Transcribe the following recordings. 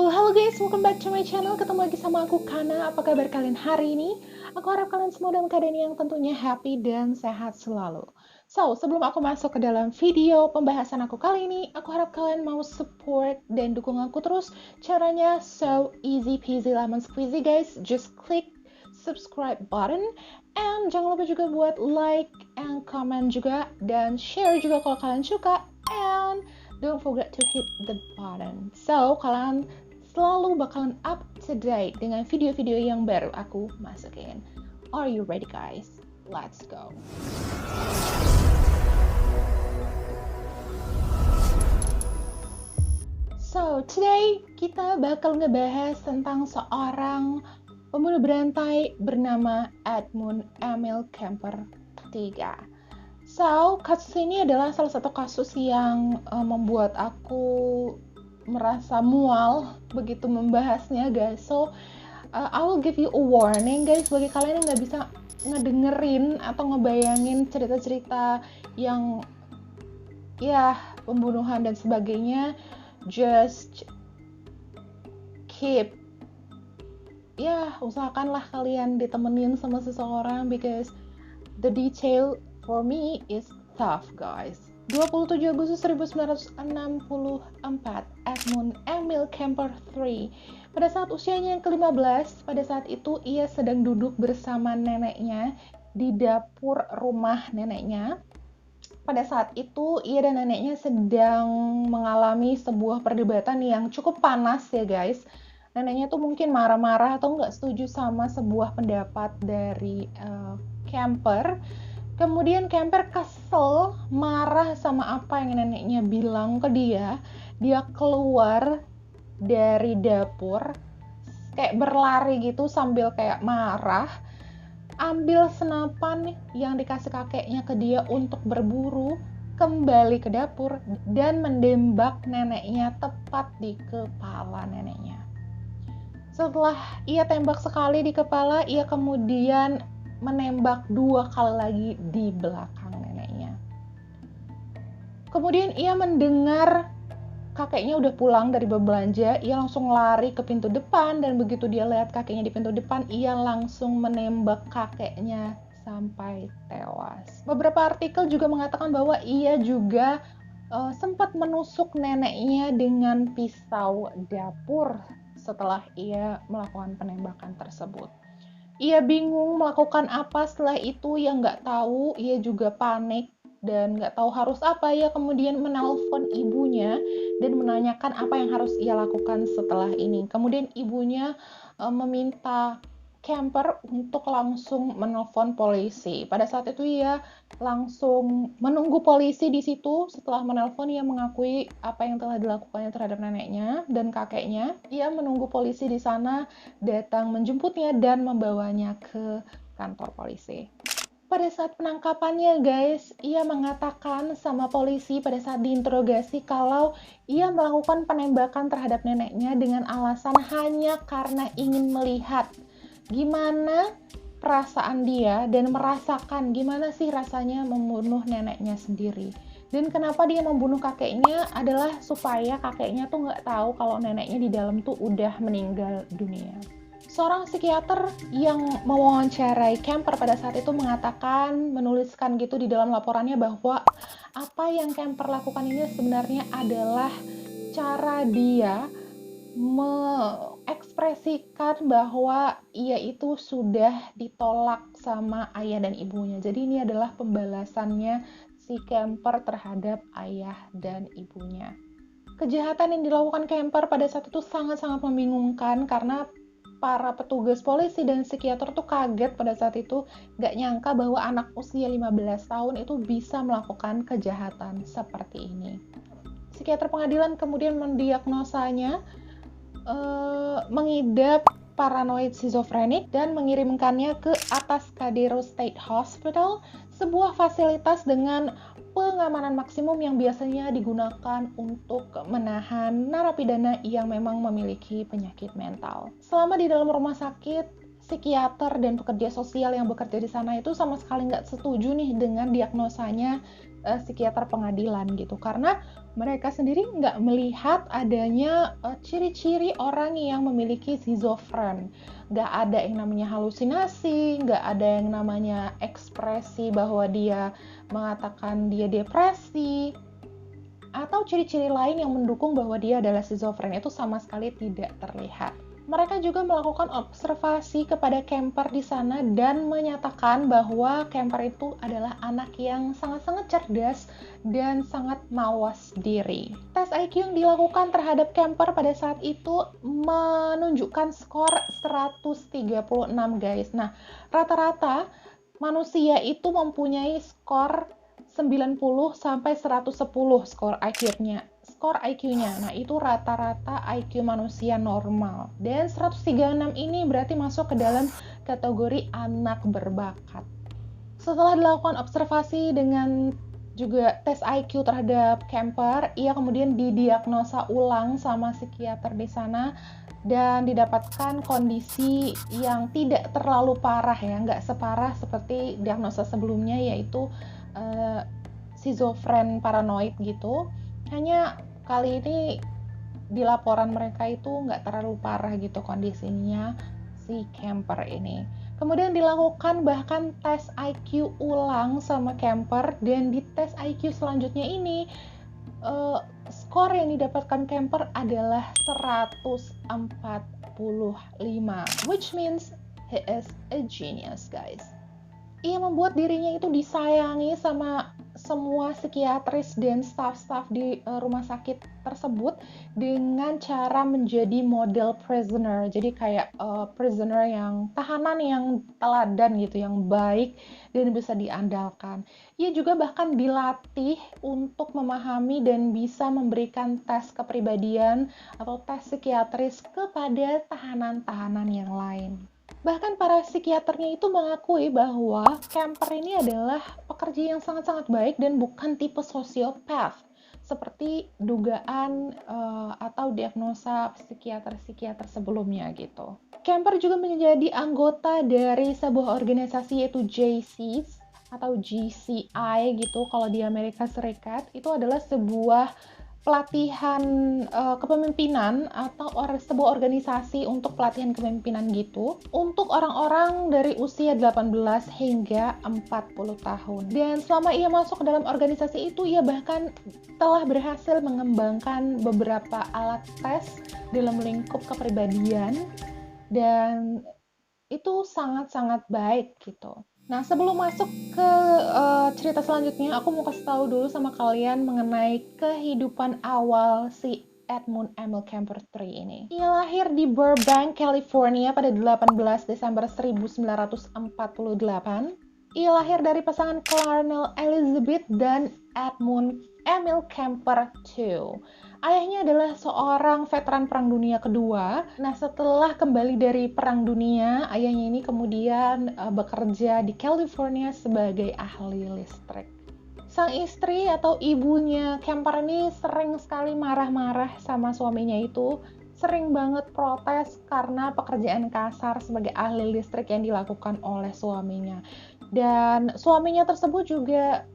Halo guys, welcome back to my channel. Ketemu lagi sama aku, Kana. Apa kabar kalian hari ini? Aku harap kalian semua dalam keadaan yang tentunya happy dan sehat selalu. Sebelum aku masuk ke dalam video pembahasan aku kali ini, aku harap kalian mau support dan dukung aku terus. Caranya so easy peasy lemon squeezy guys. Just click subscribe button and jangan lupa juga buat like and comment juga dan share juga kalau kalian suka, and don't forget to hit the button. Kalian selalu bakalan up to date dengan video-video yang baru aku masukin. Are you ready guys? Let's go. Today kita bakal ngebahas tentang seorang pembunuh berantai bernama Edmund Emil Kemper III. Kasus ini adalah salah satu kasus yang membuat aku merasa mual begitu membahasnya guys. I will give you a warning guys, bagi kalian yang nggak bisa ngedengerin atau ngebayangin cerita-cerita yang ya pembunuhan dan sebagainya, just keep, usahakanlah kalian ditemenin sama seseorang because the detail for me is tough guys. 27 Agustus 1964, Edmund Emil Kemper III. Pada saat usianya yang ke-15, pada saat itu ia sedang duduk bersama neneknya di dapur rumah neneknya. Pada saat itu, ia dan neneknya sedang mengalami sebuah perdebatan yang cukup panas ya guys. Neneknya tuh mungkin marah-marah atau nggak setuju sama sebuah pendapat dari Kemper. Kemudian Kemper kesel, marah sama apa yang neneknya bilang ke dia. Dia keluar dari dapur, kayak berlari gitu sambil kayak marah. Ambil senapan yang dikasih kakeknya ke dia untuk berburu, kembali ke dapur, dan menembak neneknya tepat di kepala neneknya. Setelah ia tembak sekali di kepala, ia kemudian menembak 2 kali lagi di belakang neneknya. Kemudian ia mendengar kakeknya udah pulang dari berbelanja, ia langsung lari ke pintu depan, dan begitu dia lihat kakeknya di pintu depan, ia langsung menembak kakeknya sampai tewas. Beberapa artikel juga mengatakan bahwa ia juga sempat menusuk neneknya dengan pisau dapur setelah ia melakukan penembakan tersebut. Ia bingung melakukan apa setelah itu, ia nggak tahu, ia juga panik dan nggak tahu harus apa. Ia kemudian menelpon ibunya dan menanyakan apa yang harus ia lakukan setelah ini. Kemudian ibunya meminta Kemper untuk langsung menelpon polisi. Pada saat itu ia langsung menunggu polisi di situ. Setelah menelpon, ia mengakui apa yang telah dilakukannya terhadap neneknya dan kakeknya. Ia menunggu polisi di sana datang menjemputnya dan membawanya ke kantor polisi. Pada saat penangkapannya guys, ia mengatakan sama polisi pada saat diinterogasi kalau ia melakukan penembakan terhadap neneknya dengan alasan hanya karena ingin melihat gimana perasaan dia dan merasakan gimana sih rasanya membunuh neneknya sendiri. Dan kenapa dia membunuh kakeknya adalah supaya kakeknya tuh nggak tahu kalau neneknya di dalam tuh udah meninggal dunia. Seorang psikiater yang mewawancarai Kemper pada saat itu mengatakan, menuliskan gitu di dalam laporannya bahwa apa yang Kemper lakukan ini sebenarnya adalah cara dia mengekspresikan bahwa ia itu sudah ditolak sama ayah dan ibunya. Jadi ini adalah pembalasannya si Kemper terhadap ayah dan ibunya. Kejahatan yang dilakukan Kemper pada saat itu sangat-sangat membingungkan karena para petugas polisi dan psikiater tuh kaget pada saat itu, gak nyangka bahwa anak usia 15 tahun itu bisa melakukan kejahatan seperti ini. Psikiater pengadilan kemudian mendiagnosanya mengidap paranoid schizophrenic dan mengirimkannya ke Atascadero State Hospital, sebuah fasilitas dengan pengamanan maksimum yang biasanya digunakan untuk menahan narapidana yang memang memiliki penyakit mental. Selama di dalam rumah sakit, psikiater dan pekerja sosial yang bekerja di sana itu sama sekali nggak setuju nih dengan diagnosanya psikiater pengadilan gitu, karena mereka sendiri nggak melihat adanya ciri-ciri orang yang memiliki schizofren. Nggak ada yang namanya halusinasi, nggak ada yang namanya ekspresi bahwa dia mengatakan dia depresi, atau ciri-ciri lain yang mendukung bahwa dia adalah schizofren, itu sama sekali tidak terlihat. Mereka juga melakukan observasi kepada camper di sana dan menyatakan bahwa camper itu adalah anak yang sangat-sangat cerdas dan sangat mawas diri. Tes IQ yang dilakukan terhadap camper pada saat itu menunjukkan skor 136 guys. Nah, rata-rata manusia itu mempunyai skor 90 sampai 110 skor IQ-nya. Nah, itu rata-rata IQ manusia normal. Dan 136 ini berarti masuk ke dalam kategori anak berbakat. Setelah dilakukan observasi dengan juga tes IQ terhadap camper, ia kemudian didiagnosa ulang sama psikiater di sana dan didapatkan kondisi yang tidak terlalu parah ya, nggak separah seperti diagnosa sebelumnya, yaitu schizofren paranoid gitu. Hanya kali ini di laporan mereka itu nggak terlalu parah gitu kondisinya si camper ini. Kemudian dilakukan bahkan tes IQ ulang sama camper, dan di tes IQ selanjutnya ini skor yang didapatkan camper adalah 145, which means he is a genius guys. Ia membuat dirinya itu disayangi sama semua psikiatris dan staf-staf di rumah sakit tersebut dengan cara menjadi model prisoner. Jadi kayak prisoner yang tahanan yang teladan gitu, yang baik dan bisa diandalkan. Ia juga bahkan dilatih untuk memahami dan bisa memberikan tes kepribadian atau tes psikiatris kepada tahanan-tahanan yang lain. Bahkan para psikiaternya itu mengakui bahwa camper ini adalah pekerja yang sangat-sangat baik dan bukan tipe sosiopat seperti dugaan atau diagnosa psikiater-psikiater sebelumnya gitu. Camper juga menjadi anggota dari sebuah organisasi yaitu JCs atau GCI gitu kalau di Amerika Serikat. Itu adalah sebuah pelatihan kepemimpinan atau sebuah organisasi untuk pelatihan kepemimpinan gitu untuk orang-orang dari usia 18 hingga 40 tahun. Dan selama ia masuk ke dalam organisasi itu, ia bahkan telah berhasil mengembangkan beberapa alat tes dalam lingkup kepribadian, dan itu sangat-sangat baik gitu. Nah, sebelum masuk ke cerita selanjutnya, aku mau kasih tahu dulu sama kalian mengenai kehidupan awal si Edmund Emil Camper III ini. Ia lahir di Burbank, California pada 18 Desember 1948. Ia lahir dari pasangan Clarnell Elizabeth dan Edmund Emil Camper II. Ayahnya adalah seorang veteran Perang Dunia Kedua. Nah, setelah kembali dari Perang Dunia, ayahnya ini kemudian bekerja di California sebagai ahli listrik. Sang istri atau ibunya Camper ini sering sekali marah-marah sama suaminya itu, sering banget protes karena pekerjaan kasar sebagai ahli listrik yang dilakukan oleh suaminya. Dan suaminya tersebut juga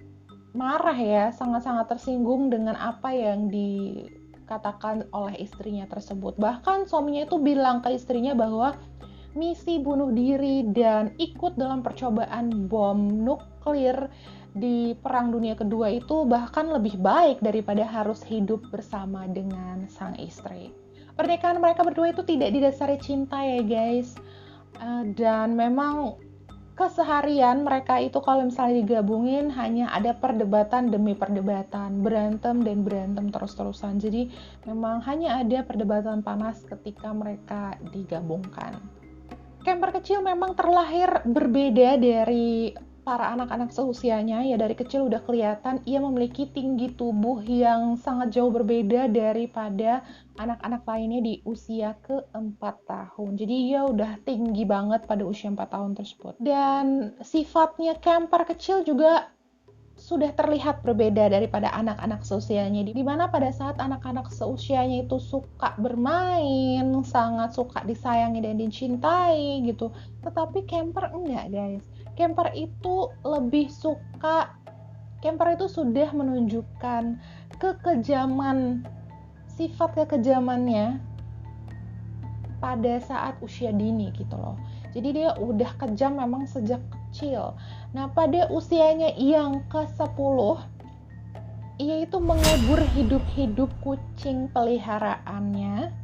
marah ya, sangat-sangat tersinggung dengan apa yang dikatakan oleh istrinya tersebut. Bahkan suaminya itu bilang ke istrinya bahwa misi bunuh diri dan ikut dalam percobaan bom nuklir di Perang Dunia Kedua itu bahkan lebih baik daripada harus hidup bersama dengan sang istri. Pernikahan mereka berdua itu tidak didasari cinta ya guys, dan memang keseharian mereka itu kalau misalnya digabungin hanya ada perdebatan demi perdebatan, berantem dan berantem terus-terusan. Jadi memang hanya ada perdebatan panas ketika mereka digabungkan. Camper kecil memang terlahir berbeda dari para anak-anak seusianya, ya dari kecil udah kelihatan ia memiliki tinggi tubuh yang sangat jauh berbeda daripada anak-anak lainnya di usia ke-4 tahun. Jadi ia udah tinggi banget pada usia 4 tahun tersebut. Dan sifatnya Camper kecil juga sudah terlihat berbeda daripada anak-anak seusianya, di mana pada saat anak-anak seusianya itu suka bermain, sangat suka disayangi dan dicintai gitu. Tetapi Camper enggak, guys. Camper itu sudah menunjukkan kekejaman, sifat kekejamannya pada saat usia dini gitu loh. Jadi dia udah kejam memang sejak kecil. Nah, pada usianya yang ke-10, ia itu mengubur hidup-hidup kucing peliharaannya.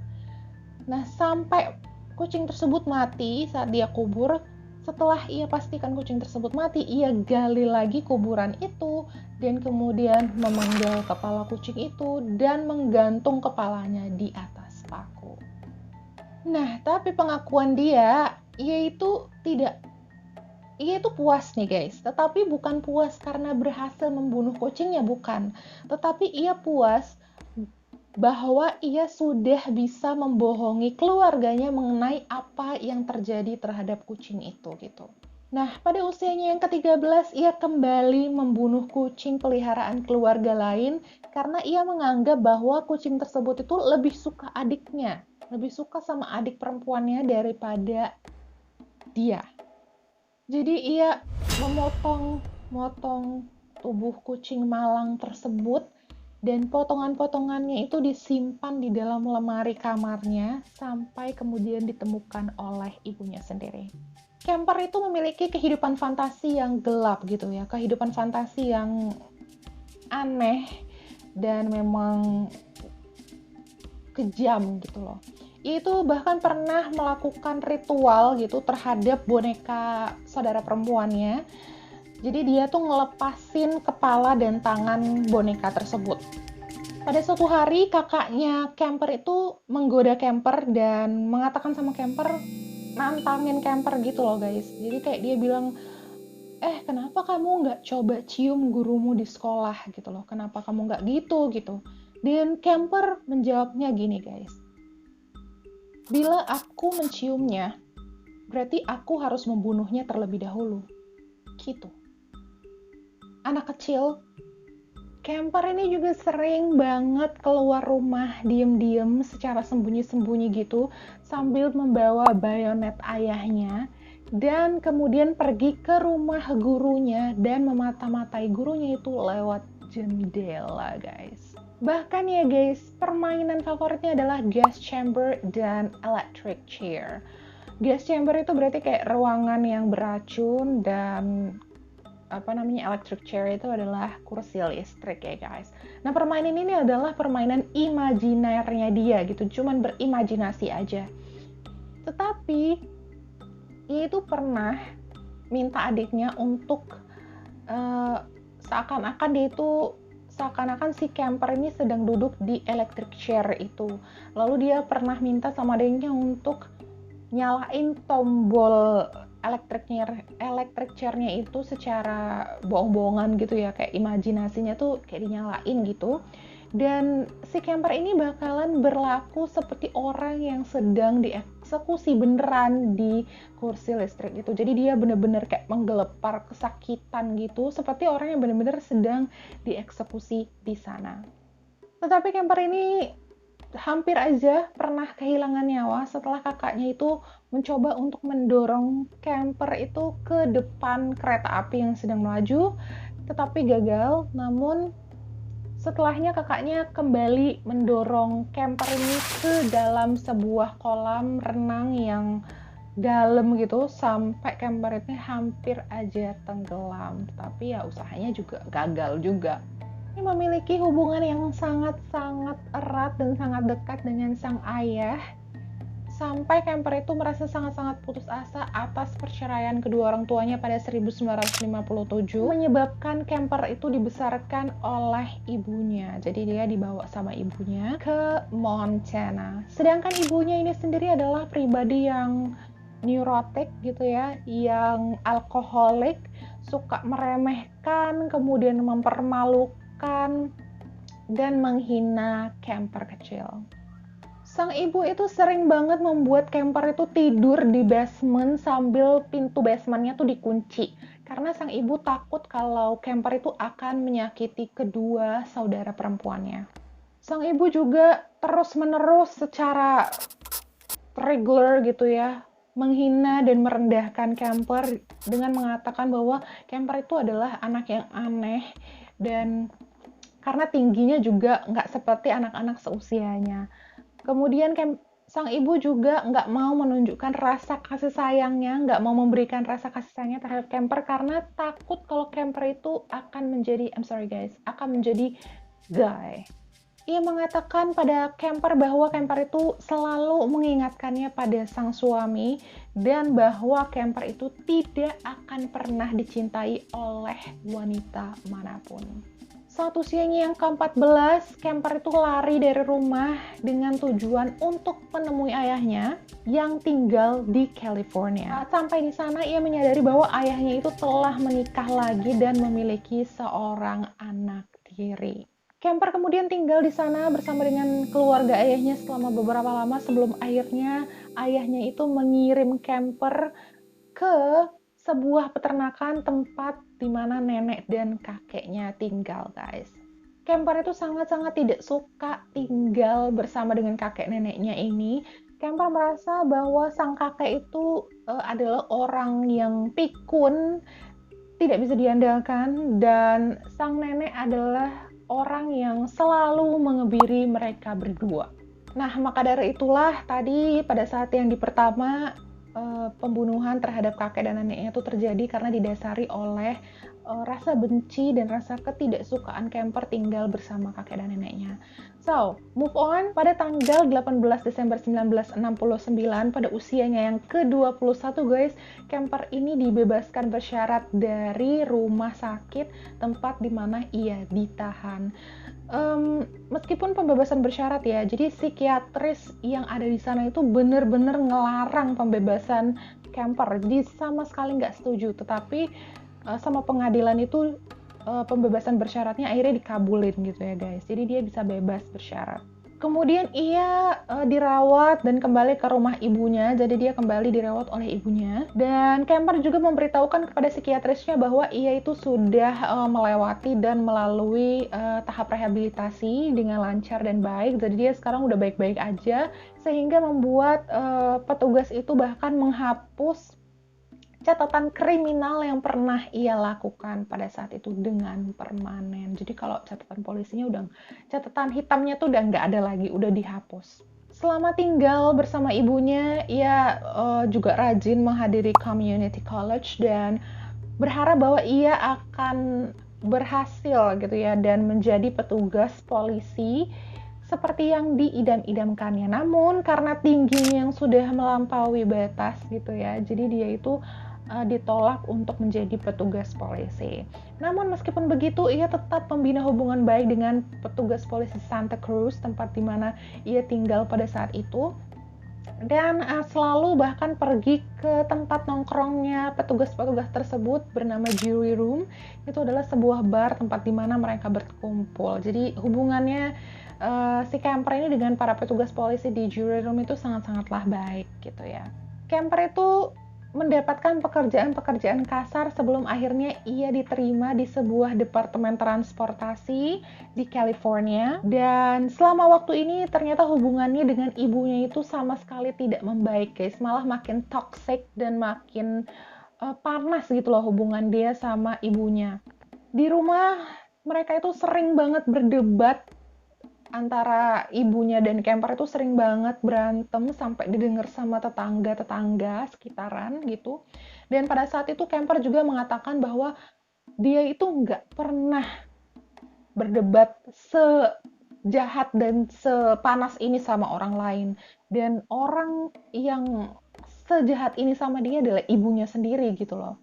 Nah, sampai kucing tersebut mati saat dia kubur. Setelah ia pastikan kucing tersebut mati, ia gali lagi kuburan itu dan kemudian memenggal kepala kucing itu dan menggantung kepalanya di atas paku. Nah, tapi pengakuan dia itu puas nih guys, tetapi bukan puas karena berhasil membunuh kucingnya, bukan. Tetapi ia puas bahwa ia sudah bisa membohongi keluarganya mengenai apa yang terjadi terhadap kucing itu gitu. Nah, pada usianya yang ke-13, ia kembali membunuh kucing peliharaan keluarga lain karena ia menganggap bahwa kucing tersebut itu lebih suka adiknya, lebih suka sama adik perempuannya daripada dia. Jadi ia memotong tubuh kucing malang tersebut dan potongan-potongannya itu disimpan di dalam lemari kamarnya sampai kemudian ditemukan oleh ibunya sendiri. Camper itu memiliki kehidupan fantasi yang gelap gitu ya, kehidupan fantasi yang aneh dan memang kejam gitu loh. Itu bahkan pernah melakukan ritual gitu terhadap boneka saudara perempuannya. Jadi dia tuh ngelepasin kepala dan tangan boneka tersebut. Pada suatu hari kakaknya Camper itu menggoda Camper dan mengatakan sama Camper, nantangin Camper gitu loh guys. Jadi kayak dia bilang, kenapa kamu nggak coba cium gurumu di sekolah gitu loh, kenapa kamu nggak gitu. Dan Camper menjawabnya gini guys, bila aku menciumnya, berarti aku harus membunuhnya terlebih dahulu. Gitu. Anak kecil, Camper ini juga sering banget keluar rumah diem-diem secara sembunyi-sembunyi gitu sambil membawa bayonet ayahnya dan kemudian pergi ke rumah gurunya dan memata-matai gurunya itu lewat jendela guys. Bahkan ya guys, permainan favoritnya adalah gas chamber dan electric chair. Gas chamber itu berarti kayak ruangan yang beracun dan electric chair itu adalah kursi listrik ya guys. Nah, permainan ini adalah permainan imajinernya dia gitu, cuman berimajinasi aja. Tetapi ia itu pernah minta adiknya untuk seakan-akan si Camper ini sedang duduk di electric chair itu. Lalu dia pernah minta sama adiknya untuk nyalain tombol electric chair-nya itu secara bohong-bohongan gitu ya, kayak imajinasinya tuh kayak dinyalain gitu. Dan si Camper ini bakalan berlaku seperti orang yang sedang dieksekusi beneran di kursi listrik itu. Jadi dia bener-bener kayak menggelepar kesakitan gitu, seperti orang yang bener-bener sedang dieksekusi di sana. Tetapi Camper ini hampir aja pernah kehilangan nyawa setelah kakaknya itu mencoba untuk mendorong Camper itu ke depan kereta api yang sedang melaju, tetapi gagal. Namun setelahnya kakaknya kembali mendorong Camper ini ke dalam sebuah kolam renang yang dalam gitu sampai Camper ini hampir aja tenggelam. Tapi ya usahanya juga gagal juga. Ini memiliki hubungan yang sangat-sangat erat dan sangat dekat dengan sang ayah. Sampai Camper itu merasa sangat-sangat putus asa atas perceraian kedua orang tuanya pada 1957, menyebabkan Camper itu dibesarkan oleh ibunya. Jadi dia dibawa sama ibunya ke Montana. Sedangkan ibunya ini sendiri adalah pribadi yang neurotik gitu ya, yang alkoholik, suka meremehkan, kemudian mempermalukan dan menghina Camper kecil. Sang ibu itu sering banget membuat Camper itu tidur di basement sambil pintu basementnya tuh dikunci. Karena sang ibu takut kalau camper itu akan menyakiti kedua saudara perempuannya. Sang ibu juga terus-menerus secara regular gitu ya, menghina dan merendahkan camper dengan mengatakan bahwa camper itu adalah anak yang aneh dan karena tingginya juga nggak seperti anak-anak seusianya. Kemudian sang ibu juga nggak mau menunjukkan rasa kasih sayangnya, nggak mau memberikan rasa kasih sayangnya terhadap camper karena takut kalau camper itu akan menjadi, I'm sorry guys, akan menjadi guy. Ia mengatakan pada camper bahwa camper itu selalu mengingatkannya pada sang suami dan bahwa camper itu tidak akan pernah dicintai oleh wanita manapun. Saat usianya yang ke-14, camper itu lari dari rumah dengan tujuan untuk menemui ayahnya yang tinggal di California. Saat sampai di sana, ia menyadari bahwa ayahnya itu telah menikah lagi dan memiliki seorang anak tiri. Camper kemudian tinggal di sana bersama dengan keluarga ayahnya selama beberapa lama sebelum akhirnya ayahnya itu mengirim camper ke sebuah peternakan tempat di mana nenek dan kakeknya tinggal, guys. Camper itu sangat-sangat tidak suka tinggal bersama dengan kakek neneknya ini. Camper merasa bahwa sang kakek itu adalah orang yang pikun, tidak bisa diandalkan, dan sang nenek adalah orang yang selalu mengebiri mereka berdua. Nah, maka dari itulah tadi pada saat yang pertama pembunuhan terhadap kakek dan neneknya itu terjadi karena didasari oleh rasa benci dan rasa ketidaksukaan camper tinggal bersama kakek dan neneknya. So, move on. Pada tanggal 18 Desember 1969, pada usianya yang ke-21 guys, camper ini dibebaskan bersyarat dari rumah sakit tempat di mana ia ditahan. Meskipun pembebasan bersyarat ya, jadi psikiatris yang ada di sana itu benar-benar ngelarang pembebasan camper, jadi sama sekali nggak setuju. Tetapi sama pengadilan itu pembebasan bersyaratnya akhirnya dikabulin gitu ya guys, jadi dia bisa bebas bersyarat. Kemudian ia dirawat dan kembali ke rumah ibunya, jadi dia kembali dirawat oleh ibunya. Dan camper juga memberitahukan kepada psikiatrisnya bahwa ia itu sudah melewati dan melalui tahap rehabilitasi dengan lancar dan baik. Jadi dia sekarang udah baik-baik aja, sehingga membuat petugas itu bahkan menghapus catatan kriminal yang pernah ia lakukan pada saat itu dengan permanen. Jadi kalau catatan polisinya catatan hitamnya tuh udah nggak ada lagi, udah dihapus. Selama tinggal bersama ibunya, ia juga rajin menghadiri community college dan berharap bahwa ia akan berhasil gitu ya dan menjadi petugas polisi seperti yang diidam-idamkannya. Namun karena tingginya yang sudah melampaui batas gitu ya, jadi dia itu ditolak untuk menjadi petugas polisi. Namun meskipun begitu, ia tetap membina hubungan baik dengan petugas polisi Santa Cruz, tempat di mana ia tinggal pada saat itu. Dan selalu bahkan pergi ke tempat nongkrongnya petugas-petugas tersebut bernama Jury Room. Itu adalah sebuah bar tempat di mana mereka berkumpul. Jadi hubungannya si camper ini dengan para petugas polisi di Jury Room itu sangat-sangatlah baik gitu ya. Camper itu mendapatkan pekerjaan-pekerjaan kasar sebelum akhirnya ia diterima di sebuah departemen transportasi di California. Dan selama waktu ini ternyata hubungannya dengan ibunya itu sama sekali tidak membaik guys, malah makin toxic dan makin panas gitu loh hubungan dia sama ibunya. Di rumah mereka itu sering banget berdebat, antara ibunya dan camper itu sering banget berantem sampai didengar sama tetangga-tetangga sekitaran gitu. Dan pada saat itu camper juga mengatakan bahwa dia itu nggak pernah berdebat sejahat dan sepanas ini sama orang lain. Dan orang yang sejahat ini sama dia adalah ibunya sendiri gitu loh.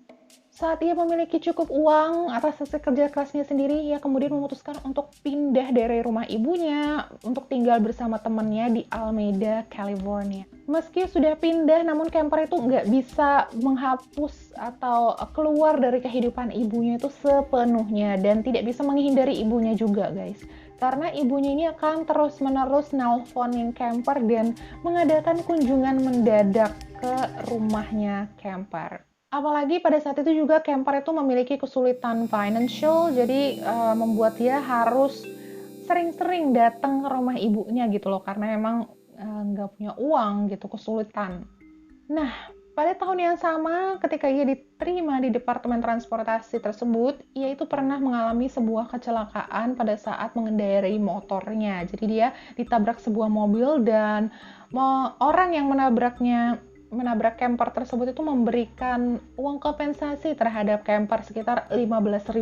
Saat ia memiliki cukup uang atas hasil kerja kerasnya sendiri, ia kemudian memutuskan untuk pindah dari rumah ibunya untuk tinggal bersama temannya di Alameda, California. Meski sudah pindah, namun camper itu nggak bisa menghapus atau keluar dari kehidupan ibunya itu sepenuhnya dan tidak bisa menghindari ibunya juga, guys. Karena ibunya ini akan terus-menerus nelponin camper dan mengadakan kunjungan mendadak ke rumahnya camper. Apalagi pada saat itu juga camper itu memiliki kesulitan financial, jadi membuat dia harus sering-sering datang ke rumah ibunya gitu loh, karena memang nggak punya uang gitu, kesulitan. Nah, pada tahun yang sama ketika ia diterima di Departemen Transportasi tersebut, ia itu pernah mengalami sebuah kecelakaan pada saat mengendarai motornya. Jadi dia ditabrak sebuah mobil dan orang yang menabrak camper tersebut itu memberikan uang kompensasi terhadap camper sekitar $15.000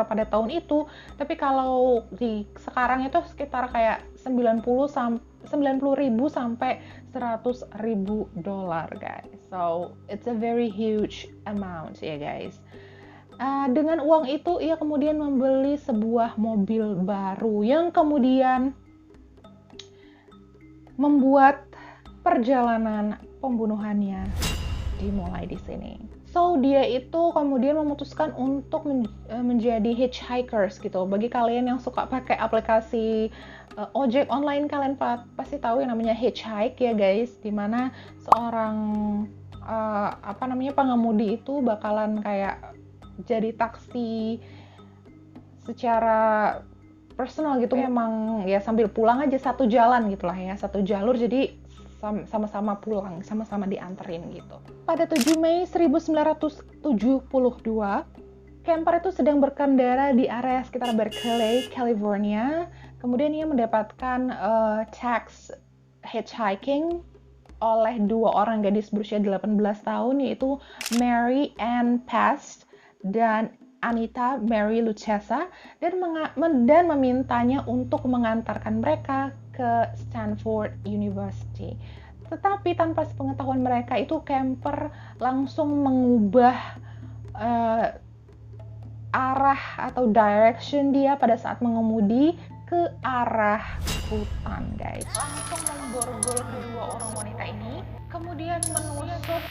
pada tahun itu. Tapi kalau di sekarang itu sekitar kayak 90.000 sampai $100.000, guys. So it's a very huge amount ya, guys. Dengan uang itu ia kemudian membeli sebuah mobil baru yang kemudian membuat perjalanan pembunuhannya dimulai di sini. So dia itu kemudian memutuskan untuk menjadi hitchhikers gitu. Bagi kalian yang suka pakai aplikasi ojek online, kalian pasti tahu yang namanya hitchhike ya guys, dimana seorang pengemudi itu bakalan kayak jadi taksi secara personal gitu, memang ya sambil pulang aja satu jalan gitulah ya, satu jalur, jadi sama-sama pulang, sama-sama dianterin gitu. Pada 7 Mei 1972, camper itu sedang berkendara di area sekitar Berkeley, California. Kemudian ia mendapatkan tax hitchhiking oleh dua orang gadis berusia 18 tahun, yaitu Mary Ann Past dan Anita Mary Lucchesa, dan memintanya untuk mengantarkan mereka ke Stanford University. Tetapi tanpa sepengetahuan mereka itu camper langsung mengubah arah atau direction dia pada saat mengemudi ke arah hutan, guys. Langsung memborgol kedua orang wanita ini, kemudian menusuk